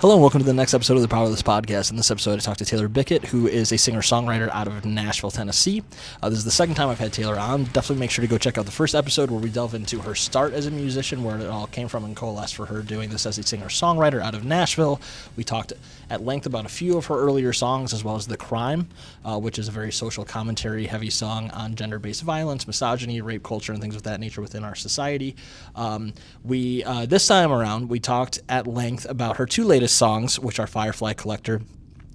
Hello and welcome to the next episode of the Powerless Podcast. In this episode, I talked to Taylor Bickett, who is a singer-songwriter out of Nashville, Tennessee. This is the second time I've had Taylor on. Definitely make sure to go check out the first episode where we delve into her start as a musician, where it all came from and coalesced for her doing this as a singer-songwriter out of Nashville. We talked at length about a few of her earlier songs, as well as The Crime, which is a very social commentary-heavy song on gender-based violence, misogyny, rape culture, and things of that nature within our society. This time around, we talked at length about her two latest songs, which are Firefly Collector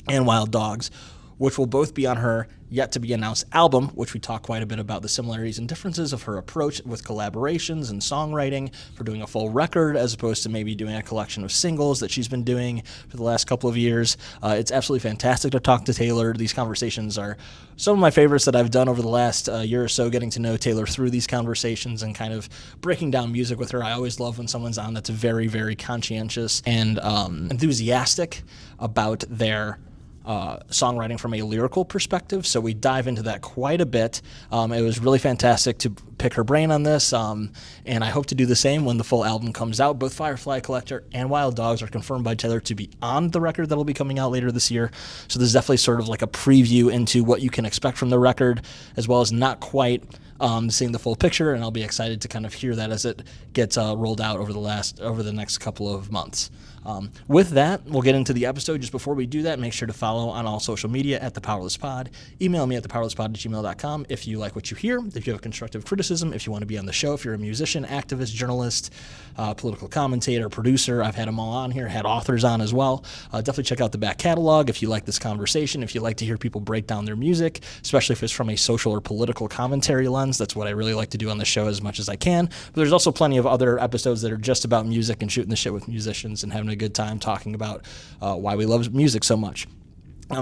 and Wild Dogs, which will both be on her yet-to-be-announced album, which we talk quite a bit about the similarities and differences of her approach with collaborations and songwriting for doing a full record as opposed to maybe doing a collection of singles that she's been doing for the last couple of years. It's absolutely fantastic to talk to Taylor. These conversations are some of my favorites that I've done over the last year or so, getting to know Taylor through these conversations and kind of breaking down music with her. I always love when someone's on that's very, very conscientious and enthusiastic about their songwriting from a lyrical perspective, so we dive into that quite a bit. It was really fantastic to pick her brain on this, and I hope to do the same when the full album comes out. Both Firefly Collector and Wild Dogs are confirmed by Taylor to be on the record that'll be coming out later this year, so there's definitely sort of like a preview into what you can expect from the record, as well as not quite seeing the full picture, and I'll be excited to kind of hear that as it gets rolled out over the next couple of months. With that, we'll get into the episode. Just before we do that, make sure to follow on all social media at The Powerless Pod. Email me at thepowerlesspod@gmail.com if you like what you hear, if you have constructive criticism, if you want to be on the show, if you're a musician, activist, journalist, political commentator, producer. I've had them all on here, had authors on as well. Definitely check out the back catalog if you like this conversation, if you like to hear people break down their music, especially if it's from a social or political commentary lens. That's what I really like to do on the show as much as I can. But there's also plenty of other episodes that are just about music and shooting the shit with musicians and having a good time talking about why we love music so much.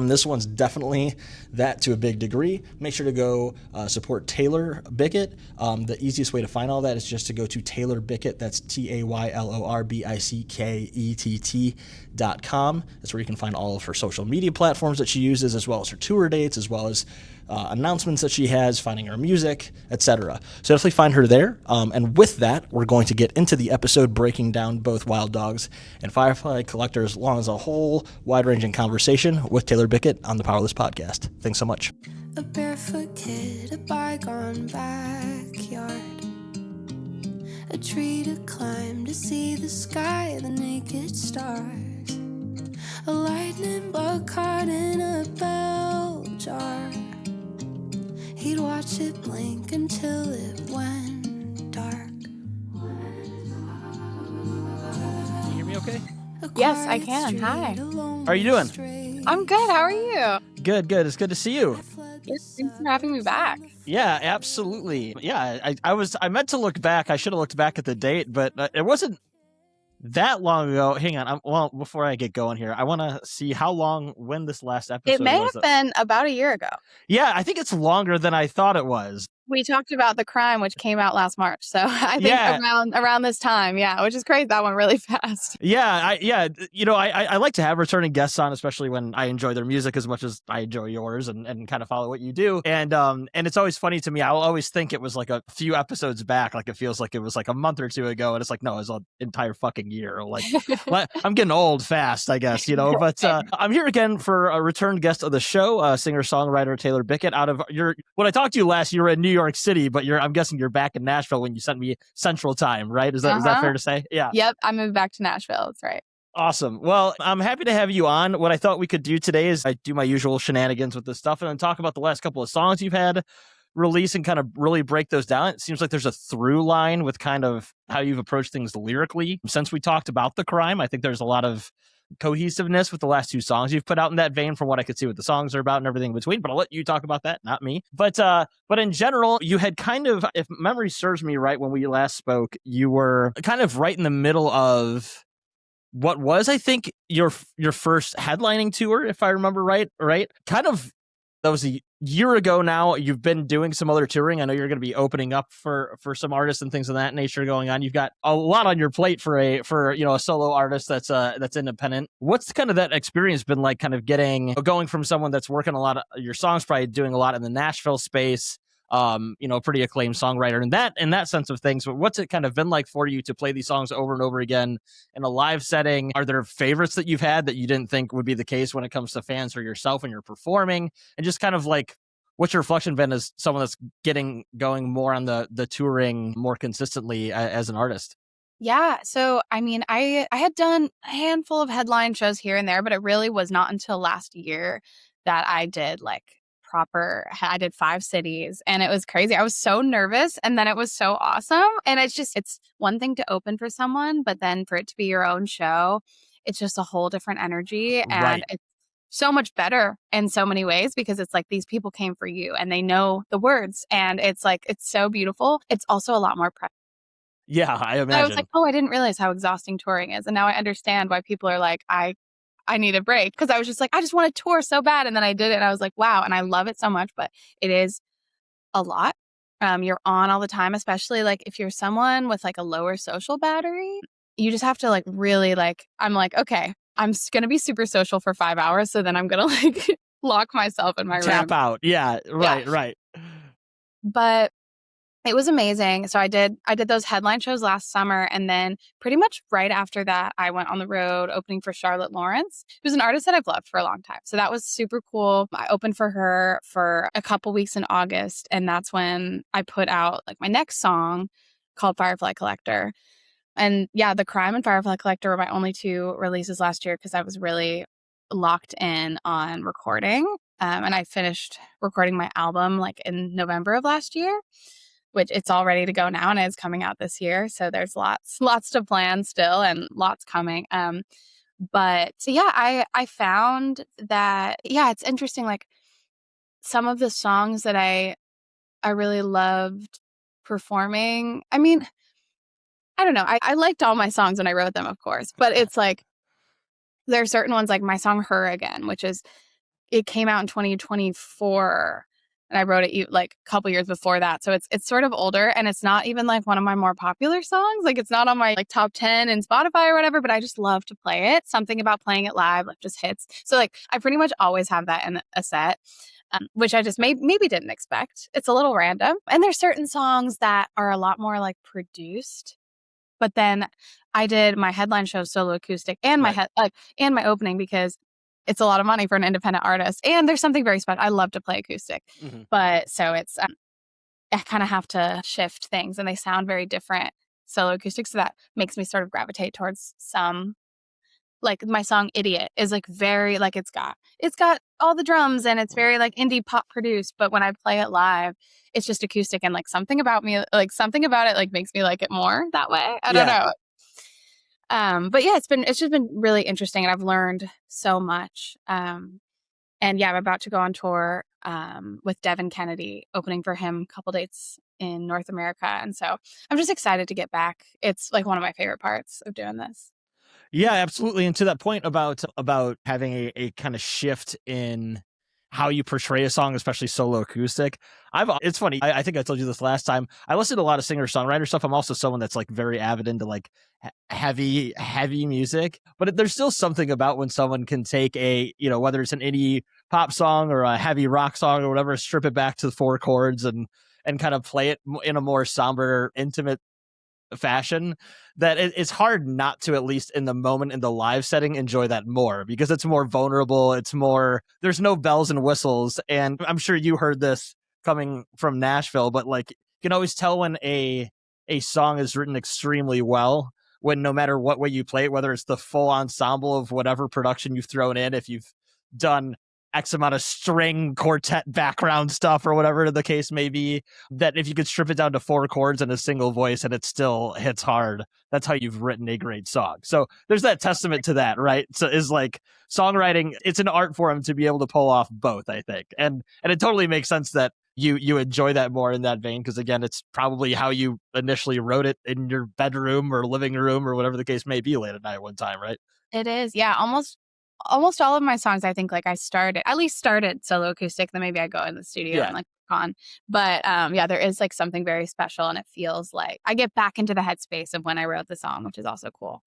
This one's definitely that to a big degree. Make sure to go support Taylor Bickett. The easiest way to find all that is just to go to Taylor Bickett. That's TaylorBickett.com. That's where you can find all of her social media platforms that she uses, as well as her tour dates, as well as announcements that she has, finding her music, etc. So definitely find her there. And with that, we're going to get into the episode breaking down both Wild Dogs and Firefly Collector, as long as a whole wide-ranging conversation with Taylor Bickett on the Powerless Podcast. Thanks so much. A barefoot kid, a bygone backyard, a tree to climb to see the sky, the naked stars, a lightning bug caught in a bell jar. He'd watch it blink until it went dark. Can you hear me okay? Yes, I can. Hi. How are you doing? I'm good. How are you? Good. It's good to see you. Thanks for having me back. Yeah, absolutely. Yeah, I meant to look back. I should have looked back at the date, but it wasn't that long ago. Hang on. Before I get going here, I want to see when this last episode was. It may have been about a year ago. Yeah, I think it's longer than I thought it was. We talked about The Crime, which came out last March. So I think around this time, which is crazy. That went really fast. I like to have returning guests on, especially when I enjoy their music as much as I enjoy yours and kind of follow what you do. And it's always funny to me. I'll always think it was like a few episodes back, like it feels like it was like a month or two ago. And it's like, no, it was an entire fucking year. Like I'm getting old fast, I guess, but I'm here again for a return guest of the show, singer-songwriter Taylor Bickett. When I talked to you last, you were in New York City, but I'm guessing you're back in Nashville when you sent me Central Time, right? Is that fair to say? Yeah. Yep, I moved back to Nashville. That's right. Awesome. Well, I'm happy to have you on. What I thought we could do today is I do my usual shenanigans with this stuff and then talk about the last couple of songs you've had release and kind of really break those down. It seems like there's a through line with kind of how you've approached things lyrically. Since we talked about The Crime, I think there's a lot of cohesiveness with the last two songs you've put out in that vein from what I could see what the songs are about and everything in between, but I'll let you talk about that, not me. But in general, you had kind of, if memory serves me right, when we last spoke, you were kind of right in the middle of what was, I think, your first headlining tour, if I remember right? Kind of, that was a year ago now. You've been doing some other touring. I know you're going to be opening up for some artists and things of that nature going on. You've got a lot on your plate for a solo artist that's independent. What's kind of that experience been like, kind of going from someone that's working a lot of your songs, probably doing a lot in the Nashville space, pretty acclaimed songwriter in that sense of things. But what's it kind of been like for you to play these songs over and over again in a live setting? Are there favorites that you've had that you didn't think would be the case when it comes to fans or yourself when you're performing? And just kind of like, what's your reflection been as someone that's going more on the touring more consistently as an artist? Yeah. So, I mean, I had done a handful of headline shows here and there, but it really was not until last year that I did like I did 5 cities and it was crazy. I was so nervous and then it was so awesome. And it's one thing to open for someone, but then for it to be your own show, it's just a whole different energy. And Right. it's so much better in so many ways because it's like these people came for you and they know the words and it's like, it's so beautiful. It's also a lot more pressure. Yeah, I And I was like, imagine. "Oh, I didn't realize how exhausting touring is." And now I understand why people are like, I need a break." Because I was just like, "I just want to tour so bad." And then I did it and I was like, "Wow." And I love it so much, but it is a lot. You're on all the time, especially like if you're someone with like a lower social battery, you just have to like really like, I'm like, okay, going to be super social for 5 hours. So then I'm going to like lock myself in my Tap room. out. Yeah, Yeah. right. But it was amazing. So I did those headline shows last summer, and then pretty much right after that, I went on the road opening for Charlotte Lawrence, who's an artist that I've loved for a long time. So that was super cool. I opened for her for a couple weeks in August, and that's when I put out like my next song called Firefly Collector. And yeah, The Crime and Firefly Collector were my only 2 releases last year because I was really locked in on recording. And I finished recording my album like in November of last year, which it's all ready to go now and it's coming out this year. So there's lots to plan still and lots coming. But so yeah, I found that, yeah, it's interesting. Like some of the songs that I really loved performing. I mean, I don't know. I liked all my songs when I wrote them, of course, but it's like there are certain ones like my song Her Again, it came out in 2024 and I wrote it like a couple years before that. So it's sort of older and it's not even like one of my more popular songs. Like it's not on my like top 10 in Spotify or whatever, but I just love to play it. Something about playing it live like just hits. So like I pretty much always have that in a set. Which I just maybe didn't expect. It's a little random. And there's certain songs that are a lot more like produced. But then I did my headline show solo acoustic and Right. and my opening because it's a lot of money for an independent artist. And there's something very special. I love to play acoustic, but so it's I kind of have to shift things, and they sound very different solo acoustic. So that makes me sort of gravitate towards some. Like my song "Idiot" is like very like it's got all the drums and it's very like indie pop produced. But when I play it live, it's just acoustic and like something about something about it like makes me like it more that way. I don't Yeah. know. But yeah, it's just been really interesting and I've learned so much. And yeah, I'm about to go on tour with Devin Kennedy, opening for him a couple dates in North America. And so I'm just excited to get back. It's like one of my favorite parts of doing this. Yeah, absolutely. And to that point about having a kind of shift in how you portray a song, especially solo acoustic. It's funny. I think I told you this last time. I listen to a lot of singer songwriter stuff. I'm also someone that's like very avid into like heavy music, but there's still something about when someone can take whether it's an indie pop song or a heavy rock song or whatever, strip it back to the 4 chords and kind of play it in a more somber, intimate fashion, that it's hard not to, at least in the moment in the live setting, enjoy that more because it's more vulnerable. There's no bells and whistles. And I'm sure you heard this coming from Nashville, but like you can always tell when a song is written extremely well when no matter what way you play it, whether it's the full ensemble of whatever production you've thrown in, if you've done X amount of string quartet background stuff or whatever the case may be, that if you could strip it down to 4 chords and a single voice and it still hits hard, that's how you've written a great song. So there's that testament to that, right? So is like songwriting, it's an art form to be able to pull off both, I think. And it totally makes sense that you enjoy that more in that vein, because again, it's probably how you initially wrote it in your bedroom or living room or whatever the case may be late at night one time, right? It is. Yeah, almost all of my songs, I think like I at least started solo acoustic, then maybe I go in the studio and like work on. But yeah, there is like something very special and it feels like I get back into the headspace of when I wrote the song, which is also cool.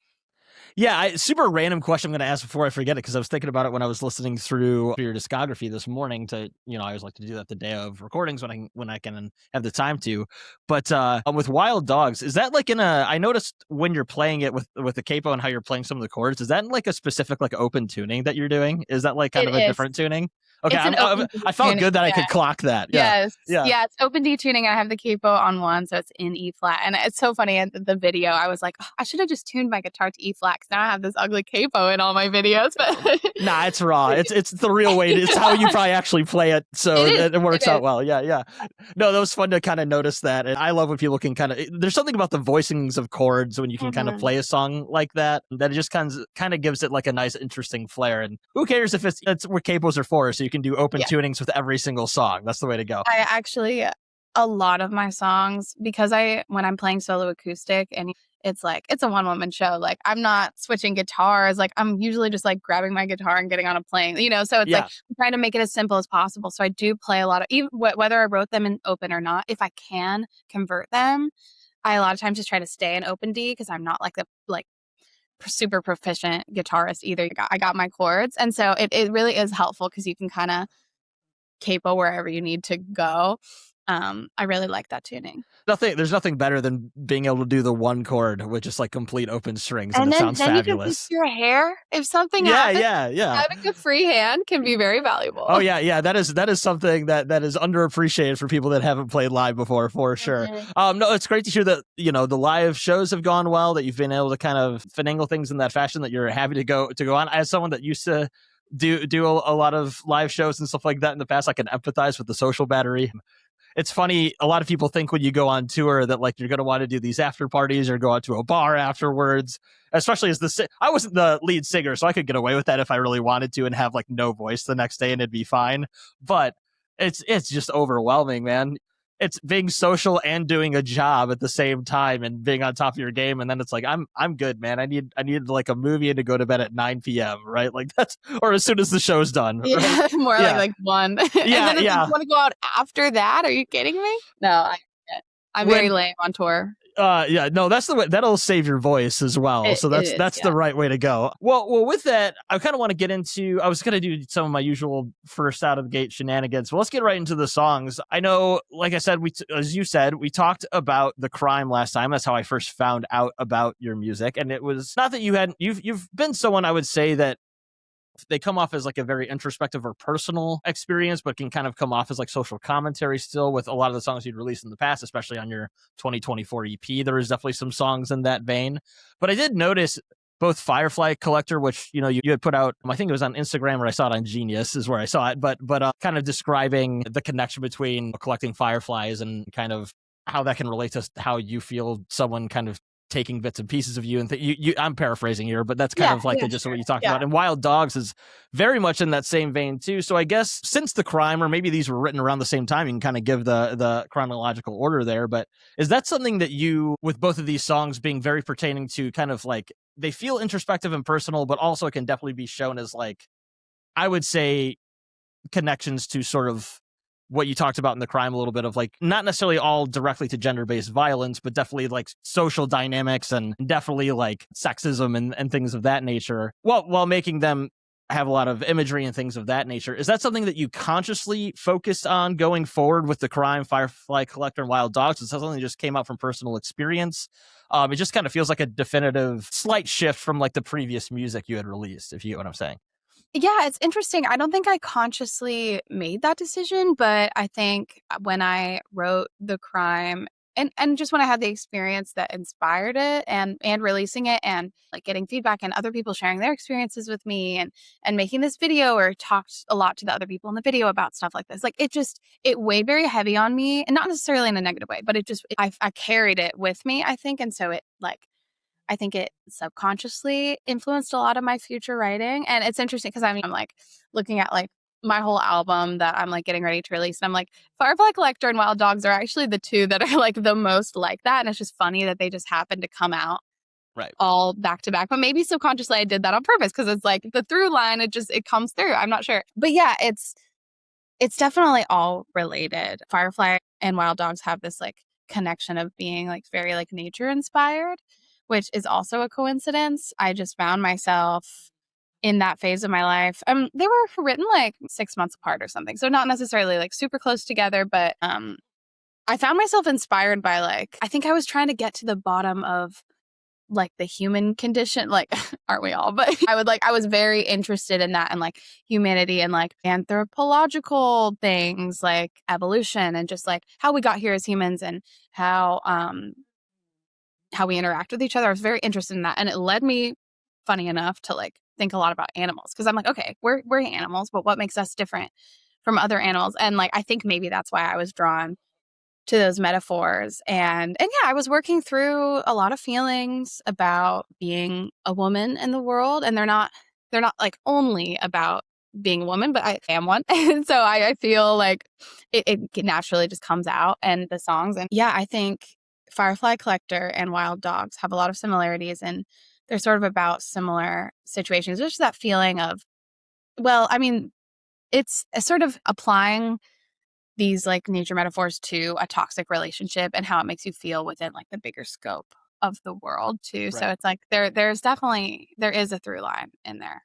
Yeah, super random question I'm going to ask before I forget it, because I was thinking about it when I was listening through your discography this morning. To I always like to do that the day of recordings when I can have the time to. But with Wild Dogs, is that like in a? I noticed when you're playing it with the capo and how you're playing some of the chords, is that in like a specific like open tuning that you're doing? Is that like kind It of a is. different tuning? Okay, It's an open D I felt tuning, good that I yeah. could clock that. Yes. Yeah. Yeah, it's open D tuning. I have the capo on 1, so it's in E flat. And it's so funny in the video. I was like, oh, I should have just tuned my guitar to E flat, because now I have this ugly capo in all my videos. But Nah, it's raw. It's the real way. It's how you probably actually play it, so it works out well. Yeah. No, that was fun to kind of notice that. And I love when people can kind of. There's something about the voicings of chords when you can kind of play a song like that it just kind of gives it like a nice, interesting flair. And who cares if it's what capos are for? So you can do open tunings with every single song. That's the way to go. I actually, a lot of my songs, because when I'm playing solo acoustic and it's like, it's a one-woman show, like I'm not switching guitars, like I'm usually just like grabbing my guitar and getting on a plane, so it's like I'm trying to make it as simple as possible. So I do play a lot of, even whether I wrote them in open or not, if I can convert them, I a lot of times just try to stay in open D, because I'm not like the super proficient guitarist either. I got my chords, and so it really is helpful, because you can kind of capo wherever you need to go. I really like that tuning. There's nothing better than being able to do the one chord with just like complete open strings, and it sounds fabulous. You can fix your hair if something happens. Yeah. Having a free hand can be very valuable. Oh yeah. That is something that is underappreciated for people that haven't played live before, for sure. No, it's great to hear that the live shows have gone well, that you've been able to kind of finagle things in that fashion, that you're happy to go on. As someone that used to do a lot of live shows and stuff like that in the past, I can empathize with the social battery. It's funny, a lot of people think when you go on tour that like you're going to want to do these after parties or go out to a bar afterwards, especially as I wasn't the lead singer, so I could get away with that if I really wanted to and have like no voice the next day and it'd be fine. But it's just overwhelming, man. It's being social and doing a job at the same time and being on top of your game. And then it's like, I'm good, man. I need like a movie and to go to bed at 9 p.m. Right? Like that's, or as soon as the show's done. Yeah, right? More like 1. Yeah, and then yeah. You want to go out after that? Are you kidding me? No, I'm very lame on tour. Yeah, no, that's the way. That'll save your voice as well. So that's the right way to go. Well, with that, I kind of want to get into. I was going to do some of my usual first out of the gate shenanigans. Well, let's get right into the songs. I know, like I said, as you said, we talked about The Crime last time. That's how I first found out about your music, and it was not that you've been someone, I would say, that they come off as like a very introspective or personal experience, but can kind of come off as like social commentary still with a lot of the songs you'd released in the past, especially on your 2024 EP. There was definitely some songs in that vein. But I did notice both Firefly Collector, which, you had put out, I think it was on Instagram, or I saw it on Genius is where I saw it, but kind of describing the connection between collecting fireflies and kind of how that can relate to how you feel someone kind of taking bits and pieces of you, and I'm paraphrasing here, but that's kind of like just what you talked about. And Wild Dogs is very much in that same vein too. So I guess since The Crime, or maybe these were written around the same time, you can kind of give the chronological order there. But is that something that you, with both of these songs being very pertaining to kind of like, they feel introspective and personal, but also it can definitely be shown as like, I would say, connections to sort of what you talked about in The Crime a little bit of like, not necessarily all directly to gender-based violence, but definitely like social dynamics and definitely like sexism and things of that nature, while making them have a lot of imagery and things of that nature. Is that something that you consciously focused on going forward with The Crime, Firefly Collector, and Wild Dogs? Is that something that just came out from personal experience? It just kind of feels like a definitive slight shift from like the previous music you had released, if you get what I'm saying. Yeah, it's interesting. I don't think I consciously made that decision, but I think when I wrote The Crime and just when I had the experience that inspired it and releasing it and like getting feedback and other people sharing their experiences with me and making this video, or talked a lot to the other people in the video about stuff like this. Like it weighed very heavy on me, and not necessarily in a negative way, but I carried it with me, I think. And so I think it subconsciously influenced a lot of my future writing. And it's interesting because I'm like looking at like my whole album that I'm like getting ready to release. And I'm like, Firefly Collector and Wild Dogs are actually the two that are like the most like that. And it's just funny that they just happen to come out right all back to back. But maybe subconsciously I did that on purpose, because it's like the through line, it comes through. I'm not sure. But yeah, it's definitely all related. Firefly and Wild Dogs have this like connection of being like very like nature inspired. which is also a coincidence. I just found myself in that phase of my life. They were written like 6 months apart or something. So not necessarily like super close together, but I found myself inspired by like, I think I was trying to get to the bottom of like the human condition, like, aren't we all? But I was very interested in that and like humanity and like anthropological things like evolution and just like how we got here as humans and how we interact with each other. I was very interested in that. And it led me, funny enough, to like think a lot about animals. Cause I'm like, okay, we're animals, but what makes us different from other animals? And like, I think maybe that's why I was drawn to those metaphors. And yeah, I was working through a lot of feelings about being a woman in the world. And they're not like only about being a woman, but I am one. And so I feel like it naturally just comes out in the songs. And yeah, I think Firefly Collector and Wild Dogs have a lot of similarities, and they're sort of about similar situations. There's just that feeling of, well, I mean, it's a sort of applying these like nature metaphors to a toxic relationship and how it makes you feel within like the bigger scope of the world too. Right. So it's like there is a through line in there.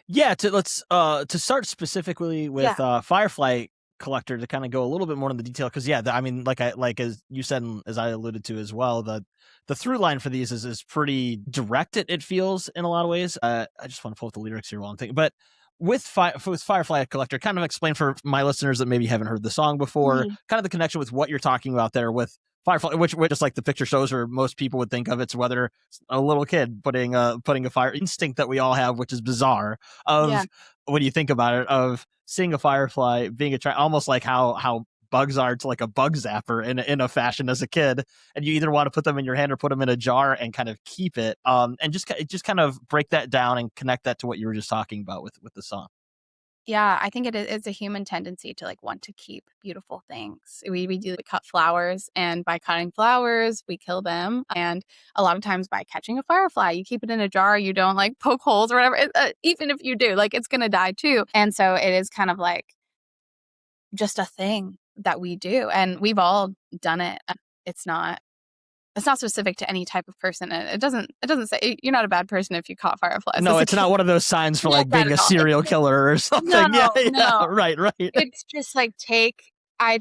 Yeah, to start specifically with Firefly Collector, to kind of go a little bit more into the detail, because I mean, like as you said and as I alluded to as well, the through line for these is pretty direct. It feels in a lot of ways. I just want to pull up the lyrics here while I'm thinking, but with Firefly Collector, kind of explain for my listeners that maybe haven't heard the song before, kind of the connection with what you're talking about there with Firefly, which just like the picture shows, or most people would think of, it's whether a little kid putting a fire instinct that we all have, which is bizarre. When you think about it, of seeing a firefly being attracted, almost like how bugs are to like a bug zapper in a fashion as a kid, and you either want to put them in your hand or put them in a jar and kind of keep it, and just kind of break that down and connect that to what you were just talking about with the song. Yeah, I think it's a human tendency to like want to keep beautiful things. We cut flowers, and by cutting flowers, we kill them. And a lot of times by catching a firefly, you keep it in a jar, you don't like poke holes or whatever. Even if you do, like it's going to die too. And so it is kind of like just a thing that we do. And we've all done it. It's not specific to any type of person. It doesn't say you're not a bad person if you caught fireflies. No, it's not one of those signs for like being a serial killer or something. No. Right. It's just like I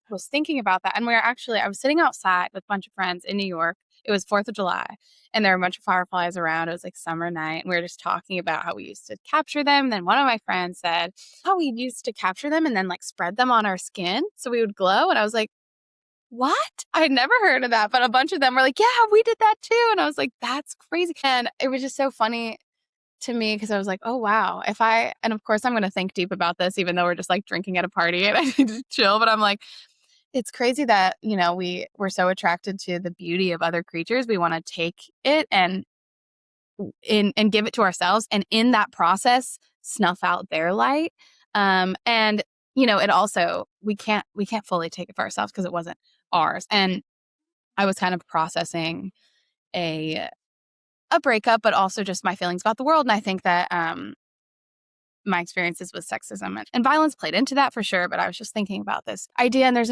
was thinking about that. And I was sitting outside with a bunch of friends in New York. It was 4th of July, and there were a bunch of fireflies around. It was like summer night, and we were just talking about how we used to capture them. And then one of my friends said, "Oh, we used to capture them and then like spread them on our skin so we would glow." And I was like, what? I had never heard of that. But a bunch of them were like, yeah, we did that too. And I was like, that's crazy. And it was just so funny to me because I was like, oh, wow. And of course, I'm going to think deep about this, even though we're just like drinking at a party and I need to chill. But I'm like, it's crazy that, we're so attracted to the beauty of other creatures. We want to take it and give it to ourselves. And in that process, snuff out their light. And it also, we can't fully take it for ourselves because it wasn't ours. And I was kind of processing a breakup, but also just my feelings about the world. And I think that my experiences with sexism and violence played into that for sure. But I was just thinking about this idea. And there's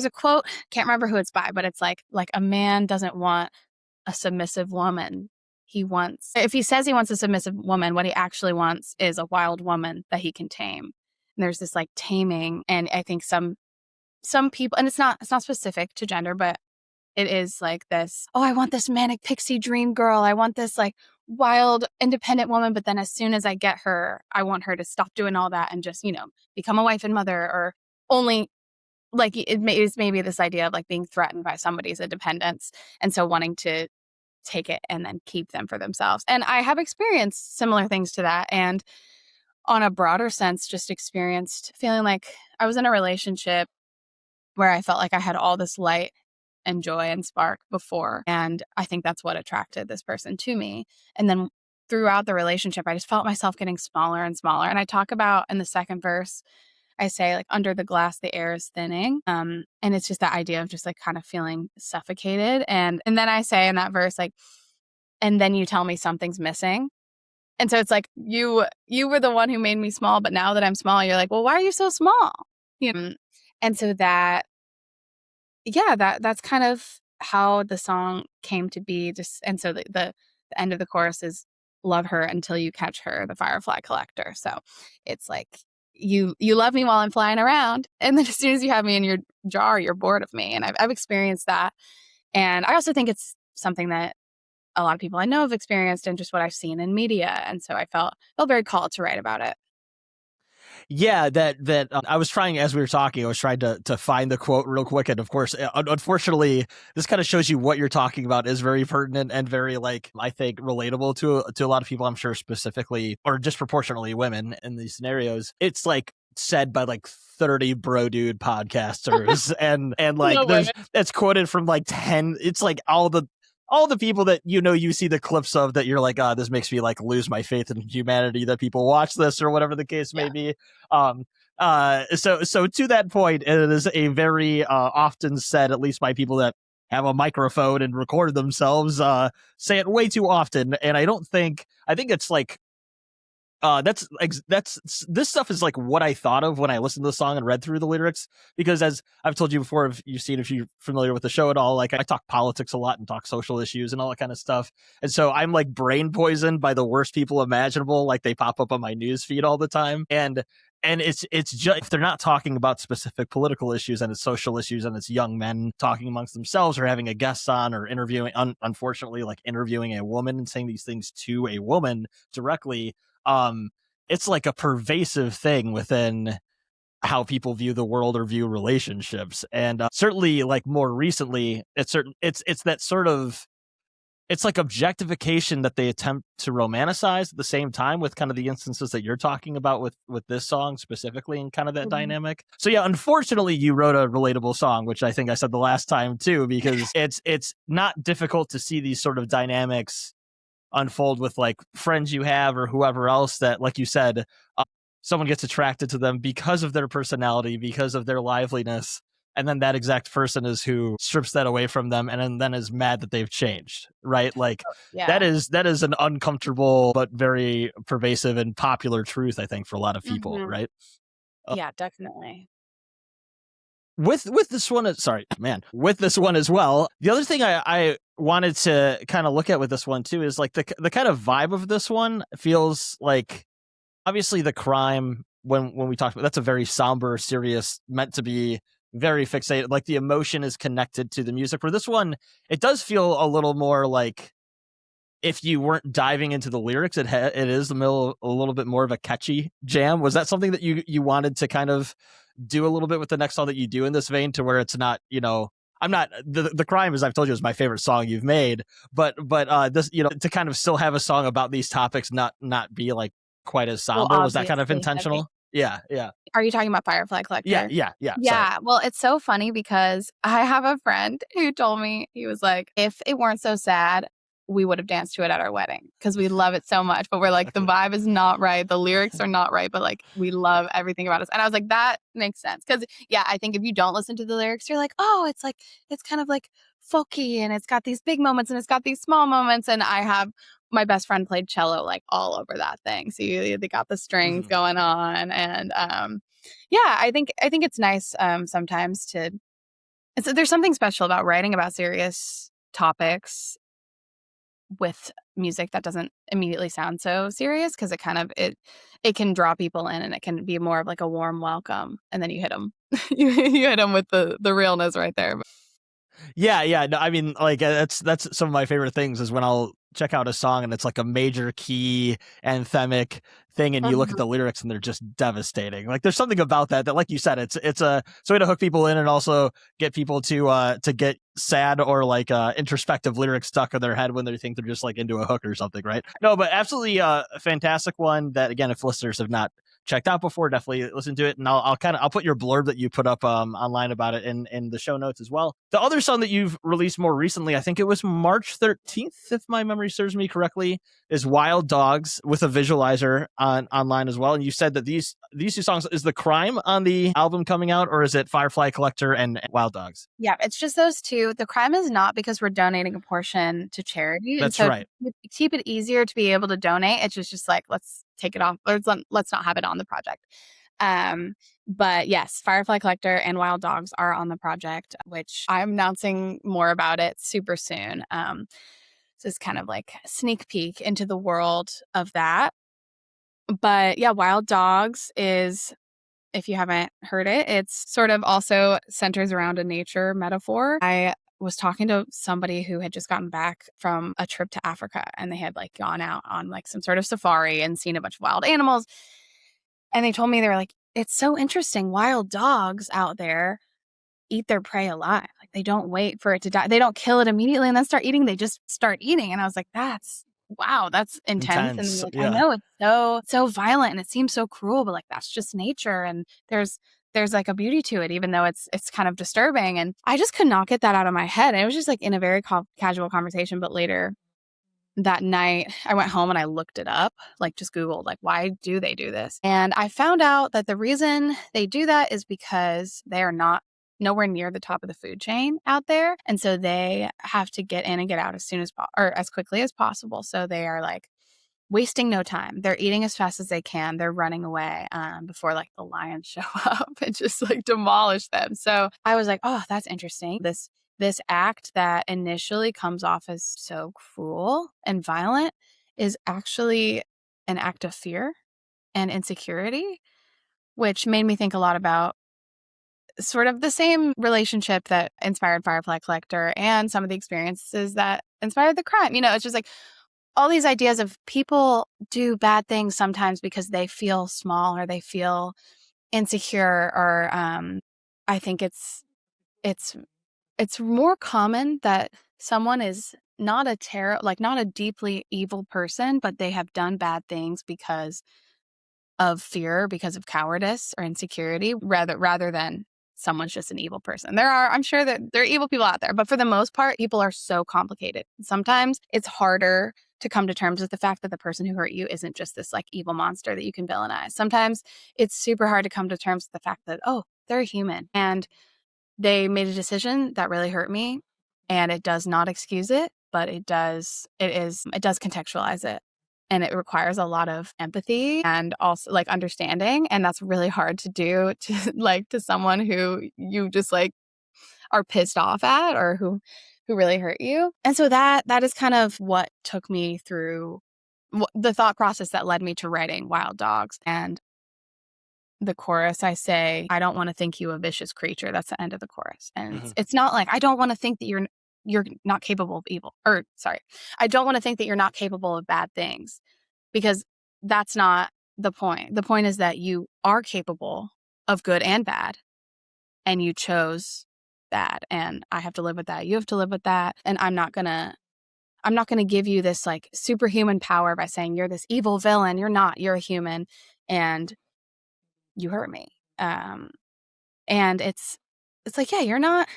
a quote, can't remember who it's by, but it's like a man doesn't want a submissive woman. If he says he wants a submissive woman, what he actually wants is a wild woman that he can tame. And there's this like taming. And I think some people, and it's not specific to gender, but it is like this, oh, I want this manic pixie dream girl. I want this like wild independent woman. But then as soon as I get her, I want her to stop doing all that and just, become a wife and mother, or only like it's maybe this idea of like being threatened by somebody's independence. And so wanting to take it and then keep them for themselves. And I have experienced similar things to that. And on a broader sense, just experienced feeling like I was in a relationship where I felt like I had all this light and joy and spark before. And I think that's what attracted this person to me. And then throughout the relationship, I just felt myself getting smaller and smaller. And I talk about in the second verse, I say like under the glass, the air is thinning. And it's just that idea of just like kind of feeling suffocated. And then I say in that verse, like, and then you tell me something's missing. And so it's like, you were the one who made me small, but now that I'm small, you're like, well, why are you so small? And so that's kind of how the song came to be. Just and so the end of the chorus is "Love her until you catch her, the Firefly Collector." So it's like you love me while I'm flying around, and then as soon as you have me in your jar, you're bored of me. And I've experienced that, and I also think it's something that a lot of people I know have experienced and just what I've seen in media. And so I felt very called to write about it. Yeah, that I was trying, as we were talking, I was trying to find the quote real quick, and of course, unfortunately, this kind of shows you what you're talking about is very pertinent and very, like, I think, relatable to a lot of people. I'm sure specifically or disproportionately women in these scenarios. It's like said by like 30 bro dude podcasters, and like No there's way. it's quoted from like 10. It's like all the people that you see the clips of that you're like, this makes me like lose my faith in humanity that people watch this or whatever the case may be. So to that point, it is a very often said, at least by people that have a microphone and record themselves, say it way too often. And I think it's like that's this stuff is like what I thought of when I listened to the song and read through the lyrics, because as I've told you before, if you're familiar with the show at all, like I talk politics a lot and talk social issues and all that kind of stuff, and so I'm like brain poisoned by the worst people imaginable. Like they pop up on my news feed all the time, and it's just, if they're not talking about specific political issues and it's social issues and it's young men talking amongst themselves or having a guest on or interviewing, unfortunately, like interviewing a woman and saying these things to a woman directly, it's like a pervasive thing within how people view the world or view relationships. And certainly like more recently, it's that sort of, it's like objectification that they attempt to romanticize at the same time with kind of the instances that you're talking about with this song specifically, and kind of that dynamic. So yeah, unfortunately you wrote a relatable song, which I think I said the last time too, because it's not difficult to see these sort of dynamics unfold with like friends you have or whoever else that, like you said, someone gets attracted to them because of their personality, because of their liveliness, and then that exact person is who strips that away from them and then is mad that they've changed, right? Like that is an uncomfortable but very pervasive and popular truth, I think, for a lot of people, right? Yeah, definitely. With this one, with this one as well, the other thing I wanted to kind of look at with this one too is like the kind of vibe of this one feels like, obviously the crime, when we talked about, that's a very somber, serious, meant to be very fixated, like the emotion is connected to the music. For this one, it does feel a little more like, if you weren't diving into the lyrics, it is a little bit more of a catchy jam. Was that something that you wanted to kind of do a little bit with the next song that you do in this vein, to where it's not, I'm not, the crime, as I've told you, is my favorite song you've made, but this, to kind of still have a song about these topics, not be like quite as somber. Well, Was that kind of obviously intentional? heavy. Yeah. Are you talking about Firefly Collector? Yeah. Sorry. Yeah. Well, it's so funny because I have a friend who told me, he was like, if it weren't so sad, we would have danced to it at our wedding because we love it so much. But we're like, the vibe is not right. The lyrics are not right. But like, we love everything about us. And I was like, that makes sense. Because yeah, I think if you don't listen to the lyrics, you're like, oh, it's like, it's kind of like folky and it's got these big moments and it's got these small moments. And I have, my best friend played cello like all over that thing. So they got the strings going on. And yeah, I think it's nice sometimes to, there's something special about writing about serious topics with music that doesn't immediately sound so serious, because it kind of it can draw people in and it can be more of like a warm welcome, and then you hit them you hit them with the realness right there. Yeah. No, I mean, like that's some of my favorite things is when I'll check out a song and it's like a major key anthemic thing, and you look at the lyrics and they're just devastating. Like there's something about that like you said, it's a way to hook people in and also get people to get sad or like introspective lyrics stuck in their head when they think they're just like into a hook or something, right? No, but absolutely a fantastic one that, again, if listeners have not checked out before, definitely listen to it. And I'll put your blurb that you put up online about it in the show notes as well. The other song that you've released more recently, I think it was March 13th, if my memory serves me correctly, is Wild Dogs, with a visualizer online as well. And you said that these two songs, is the crime on the album coming out, or is it Firefly Collector and Wild Dogs? Yeah, it's just those two. The crime is not, because we're donating a portion to charity. That's and so right. To keep it easier to be able to donate, it's just like, let's take it off, or let's not have it on the project. But yes, Firefly Collector and Wild Dogs are on the project, which I'm announcing more about it super soon. So it's kind of like a sneak peek into the world of that. But yeah, Wild Dogs is, if you haven't heard it, it's sort of also centers around a nature metaphor. I was talking to somebody who had just gotten back from a trip to Africa, and they had like gone out on like some sort of safari and seen a bunch of wild animals. And they told me, they were like, it's so interesting. Wild dogs out there eat their prey alive. Like they don't wait for it to die. They don't kill it immediately and then start eating. They just start eating. And I was like, wow, that's intense. And like, I know it's so violent and it seems so cruel, but like that's just nature. And there's like a beauty to it, even though it's kind of disturbing. And I just could not get that out of my head. And it was just like in a very casual conversation. But later that night, I went home and I looked it up, like just Googled, like, why do they do this? And I found out that the reason they do that is because they are nowhere near the top of the food chain out there. And so they have to get in and get out as soon as or as quickly as possible. So they are like wasting no time. They're eating as fast as they can. They're running away before like the lions show up and just like demolish them. So I was like, oh, that's interesting. This act that initially comes off as so cruel and violent is actually an act of fear and insecurity, which made me think a lot about sort of the same relationship that inspired Firefly Collector and some of the experiences that inspired the crime. You know, it's just like all these ideas of people do bad things sometimes because they feel small or they feel insecure, or I think it's more common that someone is not a deeply evil person, but they have done bad things because of fear, because of cowardice or insecurity, rather than someone's just an evil person. I'm sure that there are evil people out there, but for the most part, people are so complicated. Sometimes it's harder to come to terms with the fact that the person who hurt you isn't just this like evil monster that you can villainize. Sometimes it's super hard to come to terms with the fact that, oh, they're a human and they made a decision that really hurt me, and it does not excuse it, but it does contextualize it. And it requires a lot of empathy and also like understanding. And that's really hard to do to someone who you just like are pissed off at, or who really hurt you. And so that is kind of what took me through the thought process that led me to writing Wild Dogs. And the chorus, I say, I don't want to think you a vicious creature. That's the end of the chorus. And it's not like, I don't want to think that you're not capable of evil. Or sorry, I don't want to think that you're not capable of bad things, because that's not the point. The point is that you are capable of good and bad, and you chose bad, and I have to live with that. You have to live with that. And I'm not going to give you this like superhuman power by saying you're this evil villain. You're not. You're a human, and you hurt me. And it's like, yeah, you're not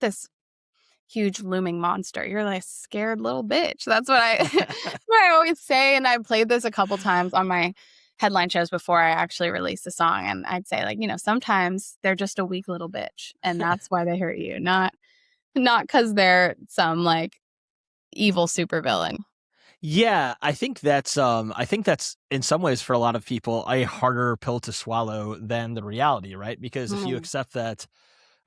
this huge looming monster. You're like a scared little bitch. That's what what I always say. And I played this a couple times on my headline shows before I actually released the song. And I'd say, like, you know, sometimes they're just a weak little bitch, and that's why they hurt you. Not because they're some like evil supervillain. Yeah, I think that's in some ways for a lot of people a harder pill to swallow than the reality, right? Because if you accept that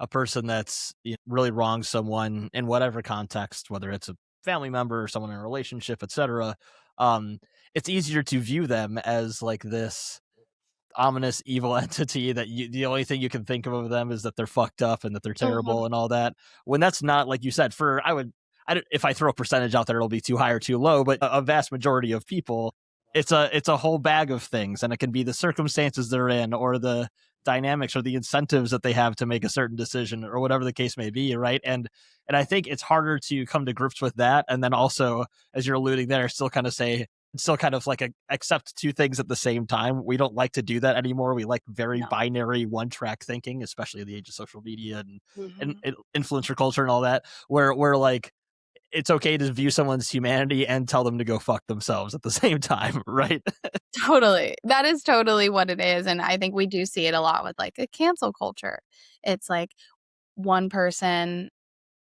a person that's really wronged someone in whatever context, whether it's a family member or someone in a relationship, etc., it's easier to view them as like this ominous evil entity that the only thing you can think of them is that they're fucked up and that they're terrible and all that, when that's not, like you said, if I throw a percentage out there, it'll be too high or too low, but a vast majority of people, it's a whole bag of things, and it can be the circumstances they're in, or the dynamics, or the incentives that they have to make a certain decision, or whatever the case may be, right? And I think it's harder to come to grips with that, and then also, as you're alluding there, still kind of like accept two things at the same time. We don't like to do that anymore. We like very binary one-track thinking, especially in the age of social media and influencer culture and all that, where we're like, it's okay to view someone's humanity and tell them to go fuck themselves at the same time, right? Totally. That is totally what it is. And I think we do see it a lot with like a cancel culture. It's like one person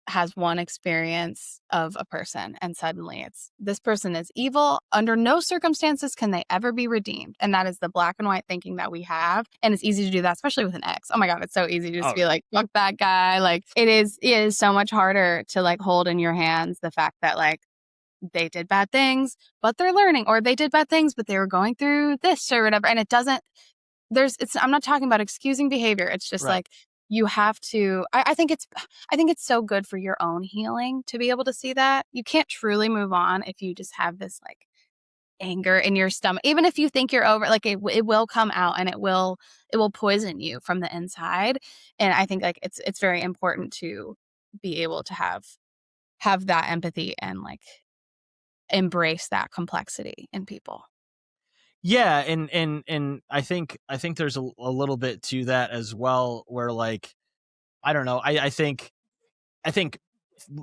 has one experience of a person and suddenly it's this person is evil. Under no circumstances can they ever be redeemed. And that is the black and white thinking that we have. And it's easy to do that, especially with an ex. Oh my God, it's so easy to just be like, fuck that guy. Like it is so much harder to like hold in your hands the fact that like they did bad things, but they're learning, or they did bad things, but they were going through this or whatever. And it doesn't, I'm not talking about excusing behavior. It's just like, you have to, I think it's so good for your own healing to be able to see that. You can't truly move on if you just have this like anger in your stomach. Even if you think you're over, like it will come out and it will poison you from the inside. And I think like it's very important to be able to have that empathy and like embrace that complexity in people. Yeah, and I think there's a little bit to that as well, where like I don't know, I think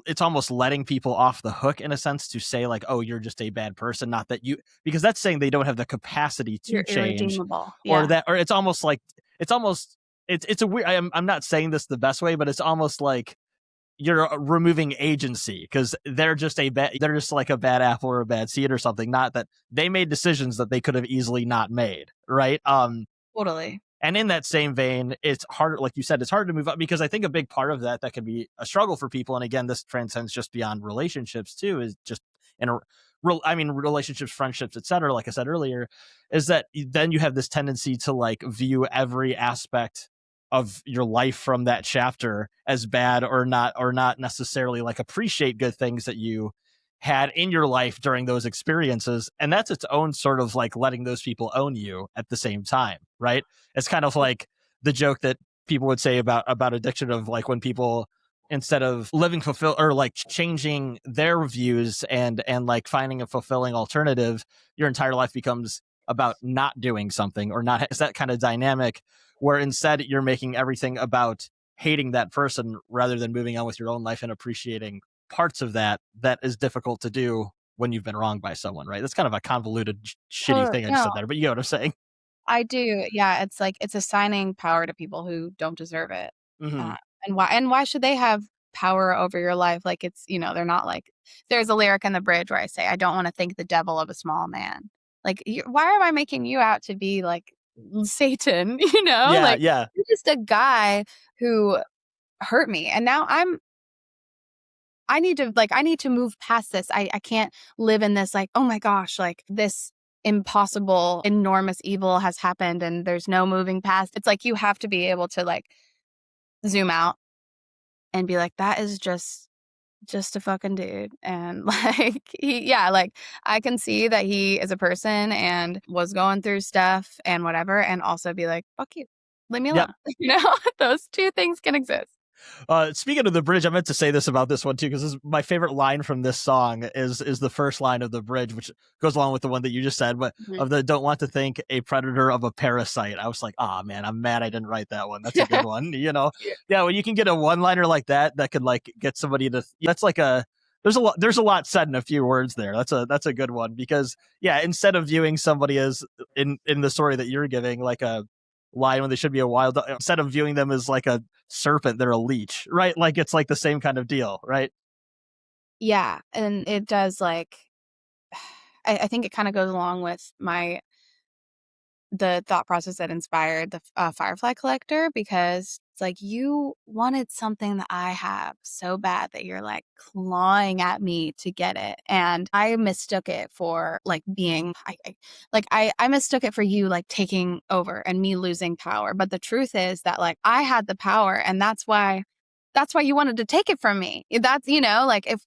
it's almost letting people off the hook in a sense to say like, oh, you're just a bad person, not that you, because that's saying they don't have the capacity to You're change, irredeemable. or that, or it's almost like it's a weird. I'm not saying this the best way, but it's almost like you're removing agency because they're just like a bad apple or a bad seed or something. Not that they made decisions that they could have easily not made, right? Totally. And in that same vein, it's hard, like you said, it's hard to move up, because I think a big part of that can be a struggle for people. And again, this transcends just beyond relationships too, is just relationships, friendships, etc. Like I said earlier, is that then you have this tendency to like view every aspect of your life from that chapter as bad, or not necessarily like appreciate good things that you had in your life during those experiences. And that's its own sort of like letting those people own you at the same time, right? It's kind of like the joke that people would say about addiction, of like when people, instead of living fulfill or like changing their views and like finding a fulfilling alternative, your entire life becomes about not doing something or not. It's that kind of dynamic where instead you're making everything about hating that person rather than moving on with your own life and appreciating parts of that is difficult to do when you've been wronged by someone, right? That's kind of a convoluted, shitty thing I just said there, but you know what I'm saying? I do. Yeah. It's like, it's assigning power to people who don't deserve it. Mm-hmm. And why should they have power over your life? Like it's, they're not like, there's a lyric in the bridge where I say, I don't want to think the devil of a small man. Like, why am I making you out to be like Satan? Yeah, like yeah. you're just a guy who hurt me. And now I need to move past this. I can't live in this like, oh my gosh, like this impossible, enormous evil has happened and there's no moving past. It's like you have to be able to like zoom out and be like, that is just a fucking dude. And like like I can see that he is a person and was going through stuff and whatever, and also be like, fuck you. Leave me alone. Yep. Those two things can exist. Speaking of the bridge, I meant to say this about this one too, because my favorite line from this song is the first line of the bridge, which goes along with the one that you just said, but of the don't want to think a predator of a parasite. I was like, man, I'm mad I didn't write that one. That's a good one. Yeah, when you can get a one-liner like that could like get somebody to, that's like there's a lot said in a few words there. That's a good one, because instead of viewing somebody as in the story that you're giving like a lion when they should be a wild dog, instead of viewing them as like a serpent, they're a leech, right? Like it's like the same kind of deal, right? Yeah, and it does like I think it kind of goes along with the thought process that inspired the Firefly Collector, because it's like you wanted something that I have so bad that you're like clawing at me to get it, and I mistook it for like being I mistook it for you like taking over and me losing power. But the truth is that like I had the power, and that's why you wanted to take it from me. That's like if.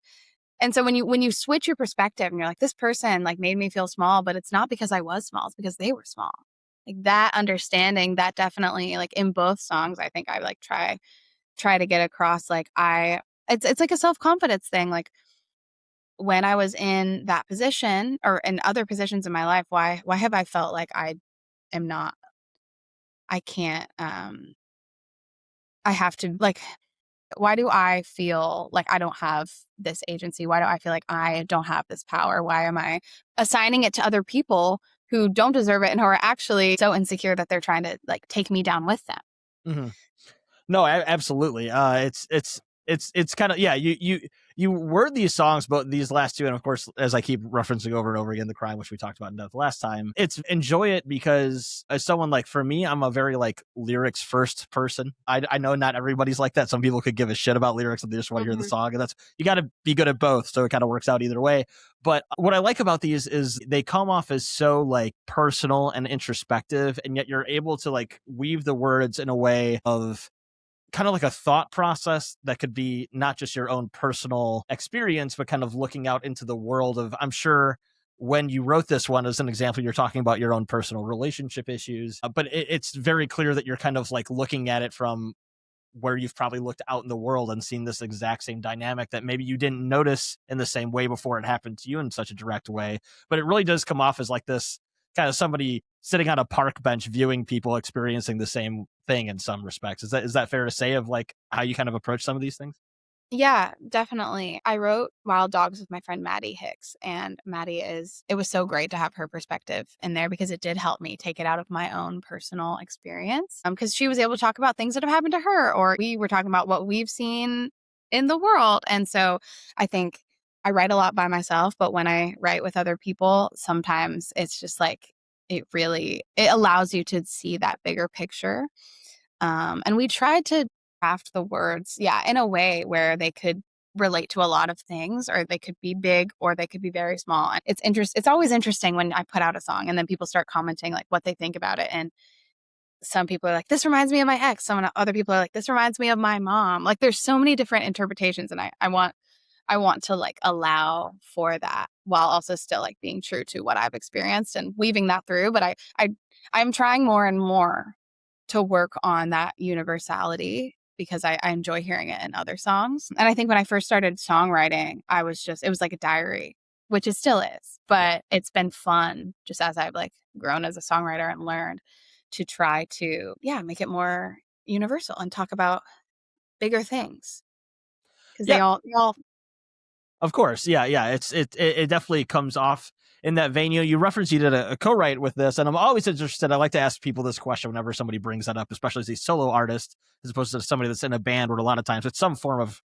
And so when you switch your perspective and you're like, this person like made me feel small, but it's not because I was small, it's because they were small. Like that understanding, that definitely like in both songs, I think I like try to get across like it's like a self-confidence thing. Like when I was in that position or in other positions in my life, why have I felt like I can't I have to like, why do I feel like I don't have this agency? Why do I feel like I don't have this power? Why am I assigning it to other people who don't deserve it and who are actually so insecure that they're trying to like take me down with them? Mm-hmm. No, absolutely. It's it's kind of, yeah, you word these songs, but these last two, and of course, as I keep referencing over and over again, The Crime, which we talked about in depth last time, it's enjoy it because as someone like, for me, I'm a very like lyrics first person. I know not everybody's like that. Some people could give a shit about lyrics and they just want to hear the song, and that's, you got to be good at both, so it kind of works out either way. But what I like about these is they come off as so like personal and introspective, and yet you're able to like weave the words in a way of kind of like a thought process that could be not just your own personal experience, but kind of looking out into the world of, I'm sure when you wrote this one, as an example, you're talking about your own personal relationship issues, but it's very clear that you're kind of like looking at it from where you've probably looked out in the world and seen this exact same dynamic that maybe you didn't notice in the same way before it happened to you in such a direct way. But it really does come off as like this kind of somebody sitting on a park bench viewing people experiencing the same thing in some respects. Is that fair to say of like how you kind of approach some of these things? Yeah, definitely. I wrote Wild Dogs with my friend Maddie Hicks, and it was so great to have her perspective in there because it did help me take it out of my own personal experience. Because she was able to talk about things that have happened to her, or we were talking about what we've seen in the world. And so I think I write a lot by myself, but when I write with other people, sometimes it's just like it allows you to see that bigger picture. And we tried to craft the words, in a way where they could relate to a lot of things, or they could be big or they could be very small. And it's always interesting when I put out a song and then people start commenting like what they think about it. And some people are like, this reminds me of my ex. Other people are like, this reminds me of my mom. Like there's so many different interpretations, and I want to like allow for that while also still like being true to what I've experienced and weaving that through. But I'm trying more and more to work on that universality because I enjoy hearing it in other songs. And I think when I first started songwriting, it was like a diary, which it still is, but it's been fun just as I've like grown as a songwriter and learned to try to, make it more universal and talk about bigger things because Yeah, they all, of course. Yeah. It definitely comes off in that vein. You referenced you did a co-write with this, and I'm always interested. I like to ask people this question whenever somebody brings that up, especially as a solo artist, as opposed to somebody that's in a band, where a lot of times it's some form of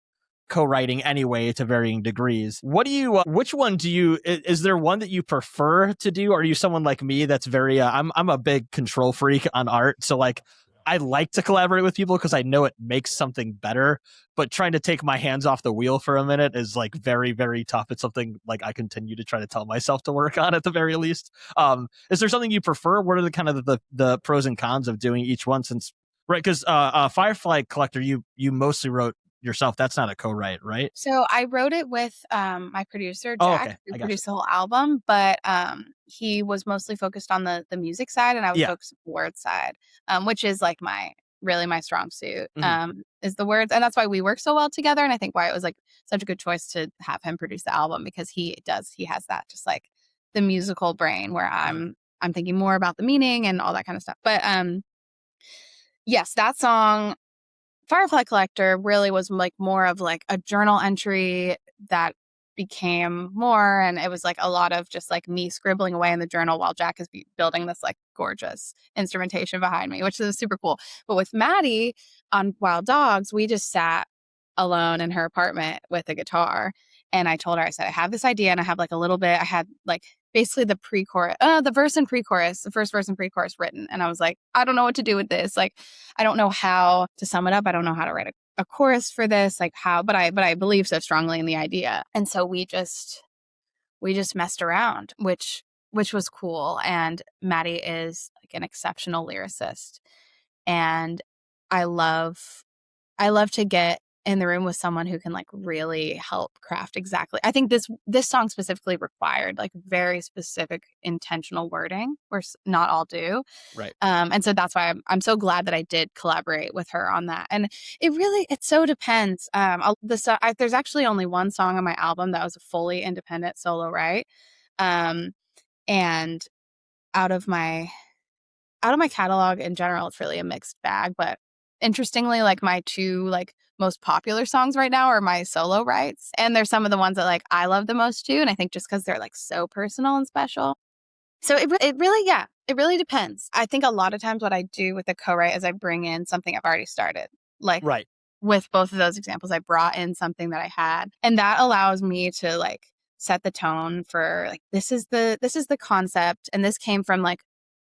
co-writing anyway to varying degrees. Which one is there one that you prefer to do? Or are you someone like me that's very, I'm a big control freak on art. So like, I like to collaborate with people because I know it makes something better, but trying to take my hands off the wheel for a minute is like very, very tough. It's something like I continue to try to tell myself to work on at the very least. Is there something you prefer? What are the kind of the pros and cons of doing each one, since, right? Because Firefly Collector, you mostly wrote yourself. That's not a co-write, right? So I wrote it with my producer, Oh, Jack, okay. who I got you. produced the whole album, but he was mostly focused on the music side, and I was Yeah. focused on the word side, which is like really my strong suit, Mhm. is the words. And that's why we work so well together. And I think why it was like such a good choice to have him produce the album, because he has that just like the musical brain where I'm thinking more about the meaning and all that kind of stuff. But yes, that song Firefly Collector really was like more of like a journal entry that became more, and it was like a lot of just like me scribbling away in the journal while Jack is building this like gorgeous instrumentation behind me, which is super cool. But with Maddie on Wild Dogs, we just sat alone in her apartment with a guitar, and I told her, I said, I have this idea, and I have like a little bit, I had like basically the pre-chorus, the verse and pre-chorus, the first verse and pre-chorus written. And I was like, I don't know what to do with this. Like, I don't know how to sum it up. I don't know how to write a chorus for this, like how, but I believe so strongly in the idea. And so we just messed around, which was cool. And Maddie is like an exceptional lyricist. And I love to get in the room with someone who can like really help craft exactly. I think this song specifically required like very specific intentional wording, where not all do. Right. And so that's why I'm so glad that I did collaborate with her on that. And it so depends. There's actually only one song on my album that was a fully independent solo write. And out of my catalog in general, it's really a mixed bag. But interestingly, like my two like most popular songs right now are my solo writes, and they're some of the ones that like I love the most too. And I think just because they're like so personal and special. So it really depends. I think a lot of times what I do with a co-write is I bring in something I've already started. Like Right. with both of those examples, I brought in something that I had, and that allows me to like set the tone for like, this is the concept, and this came from like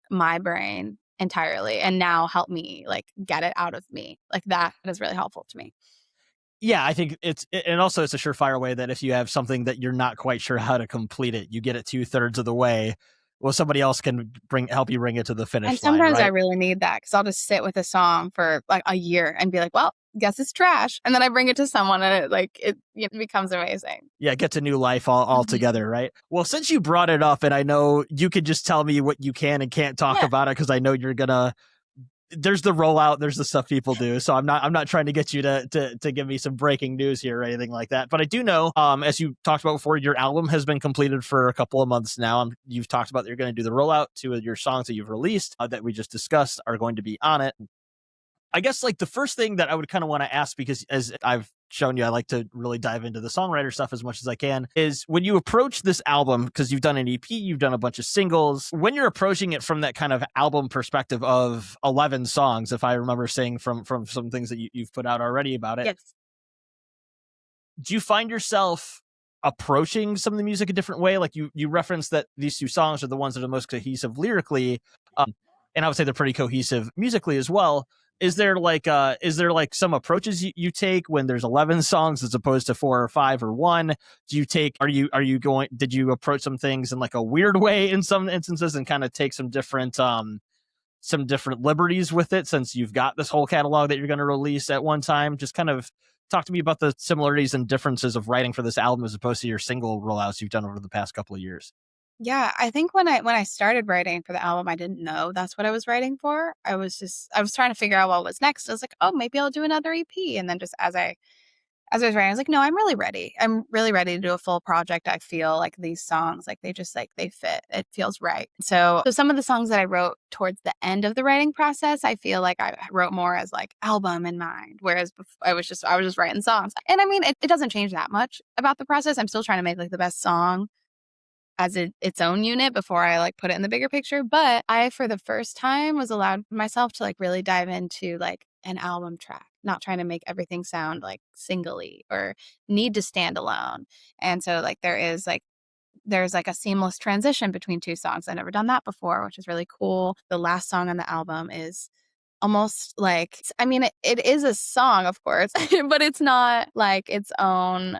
my brain entirely, and now help me like get it out of me. Like that is really helpful to me. Yeah, I think and also it's a surefire way that if you have something that you're not quite sure how to complete it, you get it 2/3 of the way. Well, somebody else can help you bring it to the finish line. And sometimes right? I really need that because I'll just sit with a song for like a year and be like, well, guess it's trash. And then I bring it to someone and it becomes amazing. Yeah, it gets a new life all together, right? Well, since you brought it up, and I know you could just tell me what you can and can't talk about it, because I know you're gonna. There's the rollout, there's the stuff people do. So I'm not trying to get you to give me some breaking news here or anything like that. But I do know, as you talked about before, your album has been completed for a couple of months now. You've talked about that you're going to do the rollout. 2 of your songs that you've released that we just discussed are going to be on it. I guess like the first thing that I would kind of want to ask, because as I've shown you, I like to really dive into the songwriter stuff as much as I can, is when you approach this album, because you've done an EP, you've done a bunch of singles, when you're approaching it from that kind of album perspective of 11 songs, if I remember saying from some things that you've put out already about it. Yes. Do you find yourself approaching some of the music a different way? Like you referenced that these 2 songs are the ones that are most cohesive lyrically, and I would say they're pretty cohesive musically as well. Is there like some approaches you take when there's 11 songs as opposed to 4 or 5 or 1? Did you approach some things in like a weird way in some instances and kind of take some different liberties with it, since you've got this whole catalog that you're going to release at one time? Just kind of talk to me about the similarities and differences of writing for this album as opposed to your single rollouts you've done over the past couple of years. Yeah, I think when I started writing for the album, I didn't know that's what I was writing for. I was trying to figure out what was next. I was like, oh, maybe I'll do another EP. And then just as I was writing, I was like, no, I'm really ready. I'm really ready to do a full project. I feel like these songs, like they just like they fit. It feels right. So some of the songs that I wrote towards the end of the writing process, I feel like I wrote more as like album in mind, whereas before, I was just writing songs. And I mean, it doesn't change that much about the process. I'm still trying to make like the best song as its own unit before I like put it in the bigger picture. But I, for the first time, was allowed myself to like really dive into like an album track, not trying to make everything sound like singly or need to stand alone. And so like there's like a seamless transition between 2 songs. I've never done that before, which is really cool. The last song on the album is almost like, I mean, it is a song, of course, but it's not like its own.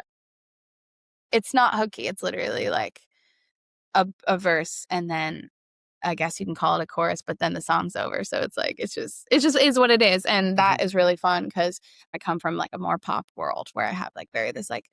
It's not hooky. It's literally like a verse, and then I guess you can call it a chorus, but then the song's over. So it's like it's just is what it is. And that is really fun because I come from like a more pop world where I have like this like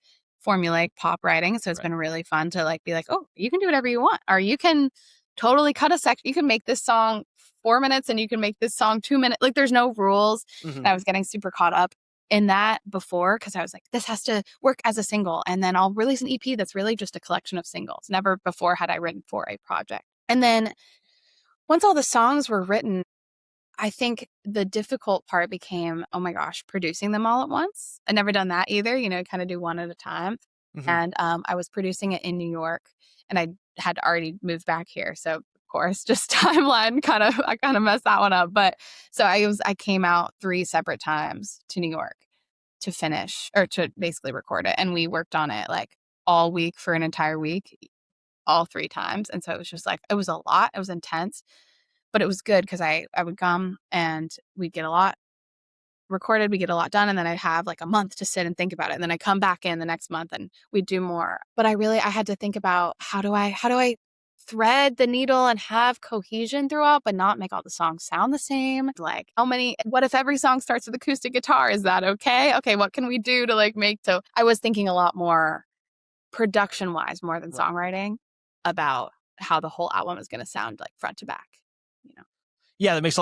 formulaic pop writing. So it's been really fun to like be like, oh, you can do whatever you want, or you can totally cut a section. You can make this song 4 minutes and you can make this song 2 minutes. Like there's no rules. And I was getting super caught up in that before because I was like, this has to work as a single, and then I'll release an EP that's really just a collection of singles. Never before had I written for a project. And then once all the songs were written, I think the difficult part became, oh my gosh, producing them all at once. I'd never done that either, kind of do one at a time. And I was producing it in New York, and I had already moved back here. So of course, just timeline I kind of messed that one up. But so I came out 3 separate times to New York to finish or to basically record it. And we worked on it like all week for an entire week, all 3 times. And so it was just like, it was a lot. It was intense, but it was good because I would come and we'd get a lot recorded, we get a lot done, and then I'd have like a month to sit and think about it. And then I come back in the next month and we'd do more. But I had to think about how do I thread the needle and have cohesion throughout, but not make all the songs sound the same. Like what if every song starts with acoustic guitar? Is that okay? Okay, what can we do to like so I was thinking a lot more production wise, more than songwriting, about how the whole album is going to sound like front to back, Yeah, that makes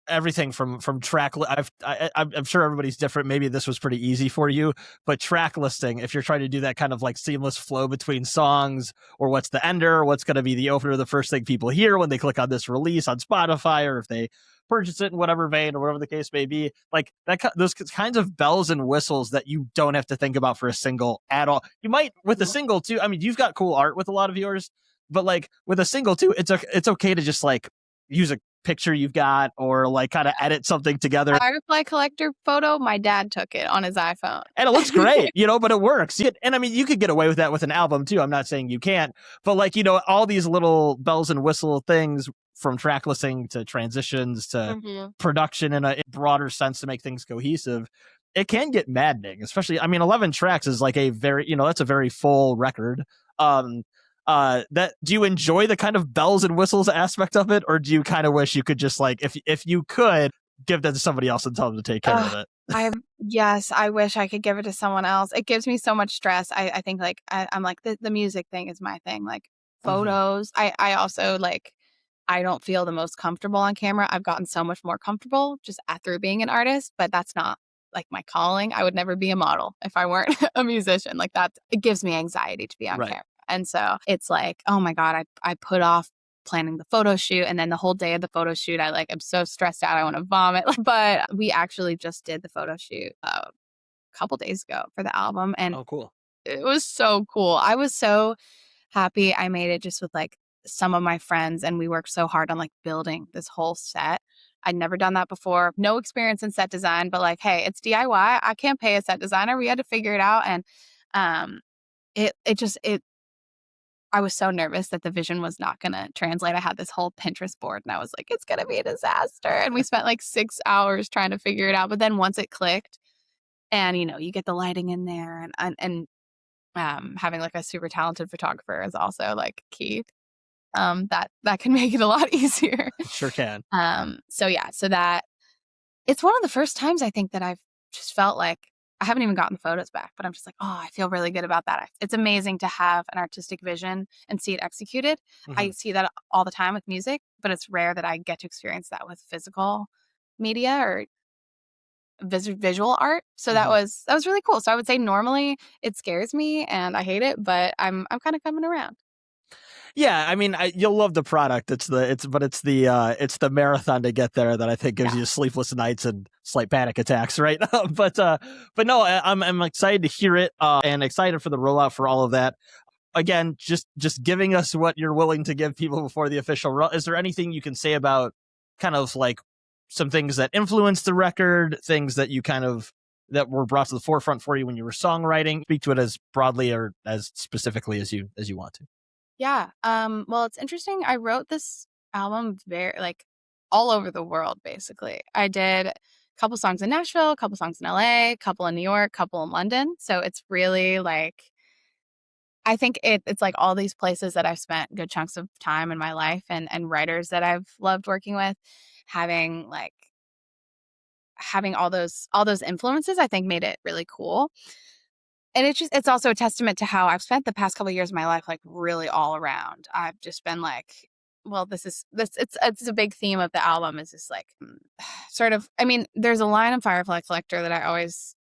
everything from track. I'm sure everybody's different. Maybe this was pretty easy for you, but track listing, if you're trying to do that kind of like seamless flow between songs, or what's the ender, what's going to be the opener, the first thing people hear when they click on this release on Spotify, or if they purchase it in whatever vein or whatever the case may be, like those kinds of bells and whistles that you don't have to think about for a single at all. You might with a single too. I mean, you've got cool art with a lot of yours, but like with a single too, it's okay to just like use a picture you've got, or like kind of edit something together. Firefly Collector photo, my dad took it on his iPhone. And it looks great, but it works. And I mean, you could get away with that with an album too. I'm not saying you can't, but like, all these little bells and whistle things, from track listing to transitions to production in a broader sense to make things cohesive, it can get maddening, especially, I mean, 11 tracks is like a very, that's a very full record. Do you enjoy the kind of bells and whistles aspect of it, or do you kind of wish you could just like, if you could, give that to somebody else and tell them to take care of it? Yes, I wish I could give it to someone else. It gives me so much stress. I think like I'm like the music thing is my thing. Like photos. I also like, I don't feel the most comfortable on camera. I've gotten so much more comfortable just through being an artist, but that's not like my calling. I would never be a model if I weren't a musician. Like it gives me anxiety to be on camera. And so it's like, oh my God, I put off planning the photo shoot, and then the whole day of the photo shoot, I'm so stressed out, I want to vomit. But we actually just did the photo shoot a couple days ago for the album, and oh, cool. It was so cool. I was so happy I made it just with like some of my friends, and we worked so hard on like building this whole set. I'd never done that before. No experience in set design, but like, hey, it's DIY. I can't pay a set designer. We had to figure it out. And I was so nervous that the vision was not going to translate. I had this whole Pinterest board, and I was like, it's going to be a disaster. And we spent like 6 hours trying to figure it out. But then once it clicked, and you get the lighting in there, and having like a super talented photographer is also like key. That can make it a lot easier. Sure can. So that it's one of the first times I think that I've just felt like I haven't even gotten the photos back, but I'm just like, oh, I feel really good about that. It's amazing to have an artistic vision and see it executed. I see that all the time with music, but it's rare that I get to experience that with physical media or visual art. So that was really cool. So I would say normally it scares me and I hate it, but I'm kind of coming around. Yeah, I mean, you'll love the product. It's the marathon to get there that I think gives you sleepless nights and slight panic attacks, right? but no, I'm excited to hear it and excited for the rollout for all of that. Again, just giving us what you're willing to give people before the official is there anything you can say about kind of like some things that influenced the record, things that you kind of that were brought to the forefront for you when you were songwriting? Speak to it as broadly or as specifically as you want to. Yeah. Well, it's interesting. I wrote this album very like all over the world, basically. I did a couple songs in Nashville, a couple songs in LA, a couple in New York, a couple in London. So it's really like, I think it's like all these places that I've spent good chunks of time in my life, and writers that I've loved working with, having all those influences, I think made it really cool. And it's also a testament to how I've spent the past couple of years of my life, like really all around. I've just been like, well, it's a big theme of the album is just like sort of, I mean, there's a line in Firefly Collector that I always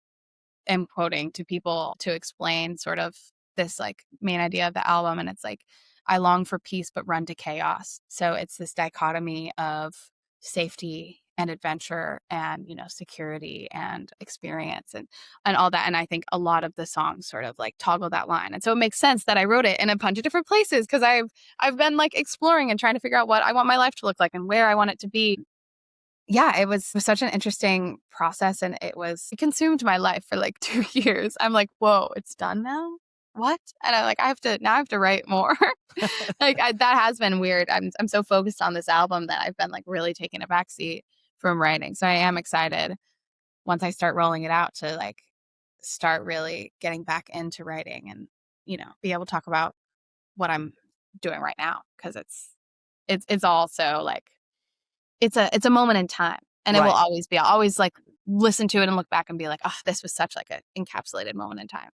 am quoting to people to explain sort of this like main idea of the album. And it's like, I long for peace, but run to chaos. So it's this dichotomy of safety and adventure and, security and experience and all that. And I think a lot of the songs sort of like toggle that line. And so it makes sense that I wrote it in a bunch of different places because I've been like exploring and trying to figure out what I want my life to look like and where I want it to be. Yeah, it was such an interesting process, and it consumed my life for like 2 years. I'm like, whoa, it's done now? What? And I have to write more. That has been weird. I'm so focused on this album that I've been like really taking a backseat from writing. So I am excited once I start rolling it out to like start really getting back into writing and, be able to talk about what I'm doing right now. Cause it's also like, it's a moment in time, and it will always be. I'll always like listen to it and look back and be like, oh, this was such like an encapsulated moment in time.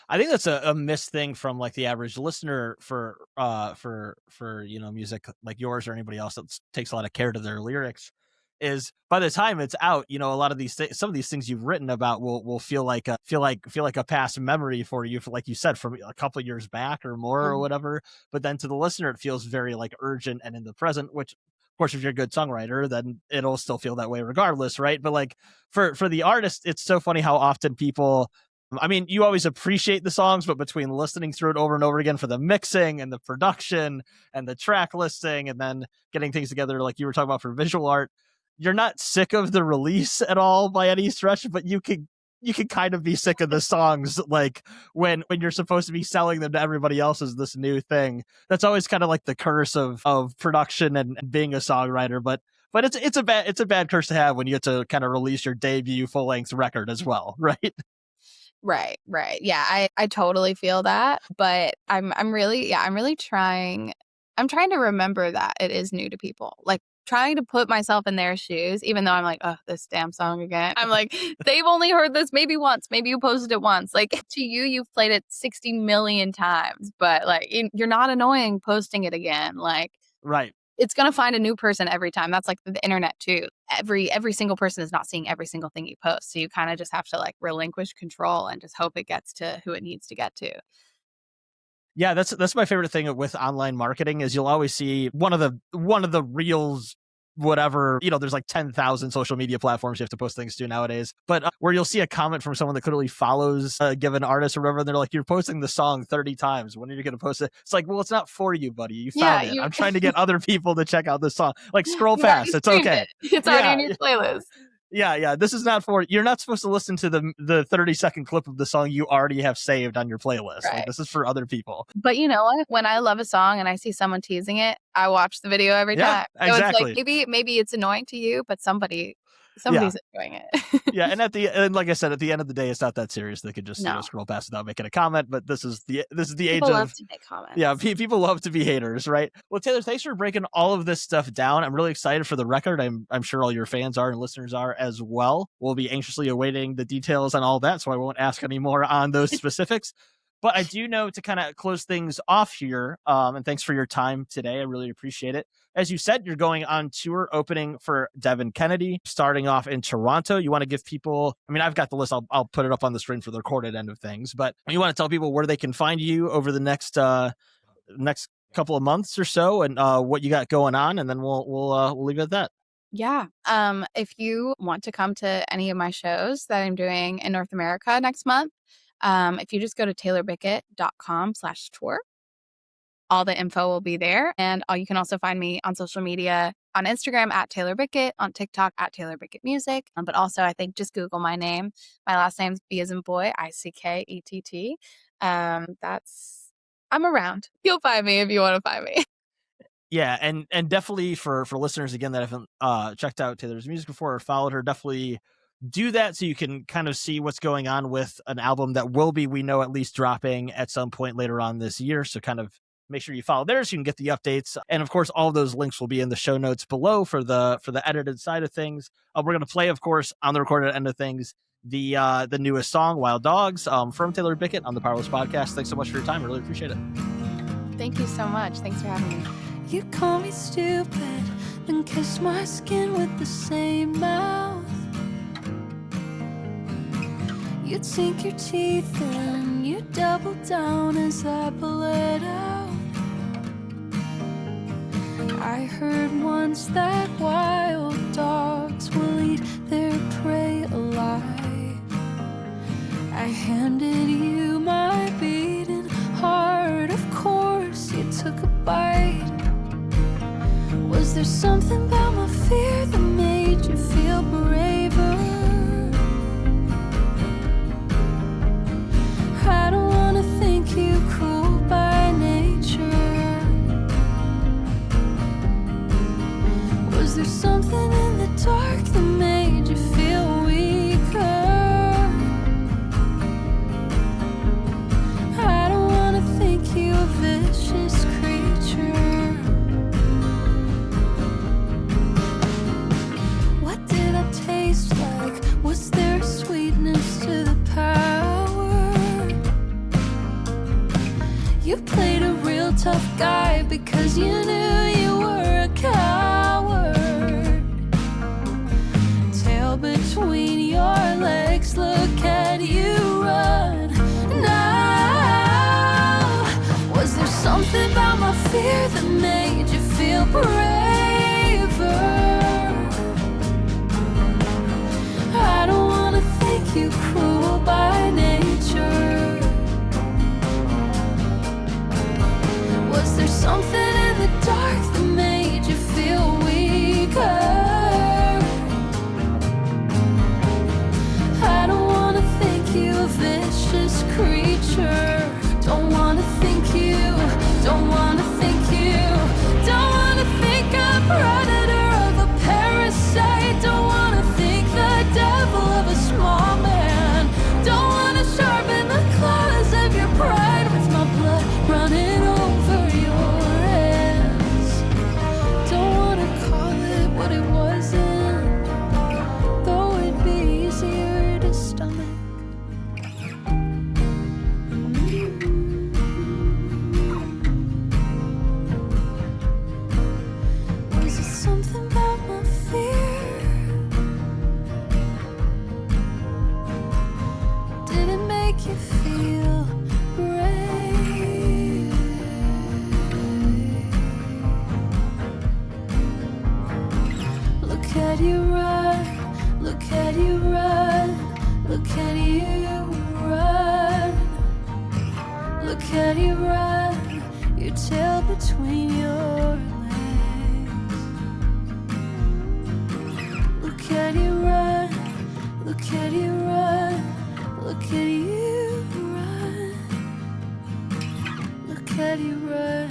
I think that's a missed thing from like the average listener for music like yours or anybody else that takes a lot of care to their lyrics. Is by the time it's out, a lot of these some of these things you've written about will feel like a past memory for you, for like you said, from a couple of years back or more or whatever. But then to the listener, it feels very like urgent and in the present. Which, of course, if you're a good songwriter, then it'll still feel that way regardless, right? But like for the artist, it's so funny how often people I mean, you always appreciate the songs, but between listening through it over and over again for the mixing and the production and the track listing and then getting things together like you were talking about for visual art, you're not sick of the release at all by any stretch, but you can kind of be sick of the songs, like when you're supposed to be selling them to everybody else as this new thing. That's always kind of like the curse of production and being a songwriter. But it's a bad curse to have when you get to kind of release your debut full length record as well, right? Right. Yeah, I totally feel that, but I'm really trying. I'm trying to remember that it is new to people. Like trying to put myself in their shoes, even though I'm like, oh, this damn song again. I'm like, they've only heard this maybe once. Maybe you posted it once. Like to you, you've played it 60 million times, but like you're not annoying posting it again. Like, right. It's going to find a new person every time. That's like the internet too. Every single person is not seeing every single thing you post. So you kind of just have to like relinquish control and just hope it gets to who it needs to get to. Yeah, that's my favorite thing with online marketing is you'll always see one of the reels, whatever, there's like 10,000 social media platforms you have to post things to nowadays, but where you'll see a comment from someone that clearly follows a given artist or whatever, and they're like, you're posting the song 30 times. When are you going to post it? It's like, well, it's not for you, buddy. You found it. I'm trying to get other people to check out this song. Like scroll fast. It's okay. It's already in your playlist. Yeah. This is not for, you're not supposed to listen to the 30-second clip of the song you already have saved on your playlist. Right. Like this is for other people. But you know what? When I love a song and I see someone teasing it, I watch the video every time. So exactly. It's like maybe it's annoying to you, but somebody's enjoying it. Yeah, and like I said, at the end of the day, it's not that serious. They could just scroll past without making a comment. But this is the age of love to make comments. Yeah, people love to be haters, right? Well, Taylor, thanks for breaking all of this stuff down. I'm really excited for the record. I'm sure all your fans are and listeners are as well. We'll be anxiously awaiting the details on all that, so I won't ask any more on those specifics. But I do know to kind of close things off here, and thanks for your time today. I really appreciate it. As you said, you're going on tour opening for Devin Kennedy, starting off in Toronto. You want to give people, I mean, I've got the list. I'll put it up on the screen for the recorded end of things, but you want to tell people where they can find you over the next couple of months or so and what you got going on, and then we'll leave it at that. Yeah. If you want to come to any of my shows that I'm doing in North America next month, if you just go to taylorbickett.com/tour, all the info will be there. And you can also find me on social media on Instagram at Taylor Bickett, on TikTok at Taylor Bickett Music. But also, I think just Google my name. My last name's B as in boy, Ickett. I'm around. You'll find me if you want to find me. Yeah, and definitely for listeners again that haven't checked out Taylor's music before or followed her, definitely do that so you can kind of see what's going on with an album that will be, we know, at least dropping at some point later on this year. So kind of make sure you follow there so you can get the updates. And of course, all of those links will be in the show notes below for the edited side of things. We're going to play, of course, on the recorded end of things, the newest song, Wild Dogs, from Taylor Bickett on the Powerless Podcast. Thanks so much for your time. I really appreciate it. Thank you so much. Thanks for having me. You call me stupid, then kiss my skin with the same mouth. You'd sink your teeth in, you double down as I pull it out. I heard once that wild dogs will eat their prey alive. I handed you my beating heart, of course you took a bite. Was there something about my fear that made you feel braver? I don't wanna think you cruel by nature. Was there something in the dark that made you feel weaker? I don't wanna think you a vicious creature. What did I taste like? Was there a sweetness to the power? You played a real tough guy because you knew you were a coward. Tail between your legs, look at you run. Now, was there something about my fear that made you feel braver? I don't wanna think you cruel by nature. creature. Don't wanna think you, don't wanna think you, don't wanna think a predator of a parasite. Don't wanna think the devil of a small man. Don't wanna sharpen the claws of your pride with my blood running over your hands. Don't wanna call it what it wasn't, though it'd be easier to stomach. Was it something about my fear? Did it make you feel brave? Look at you run, look at you run, look at you run, look at you run, your tail between your legs. Look at you run, look at you run, look at you run, look at you run.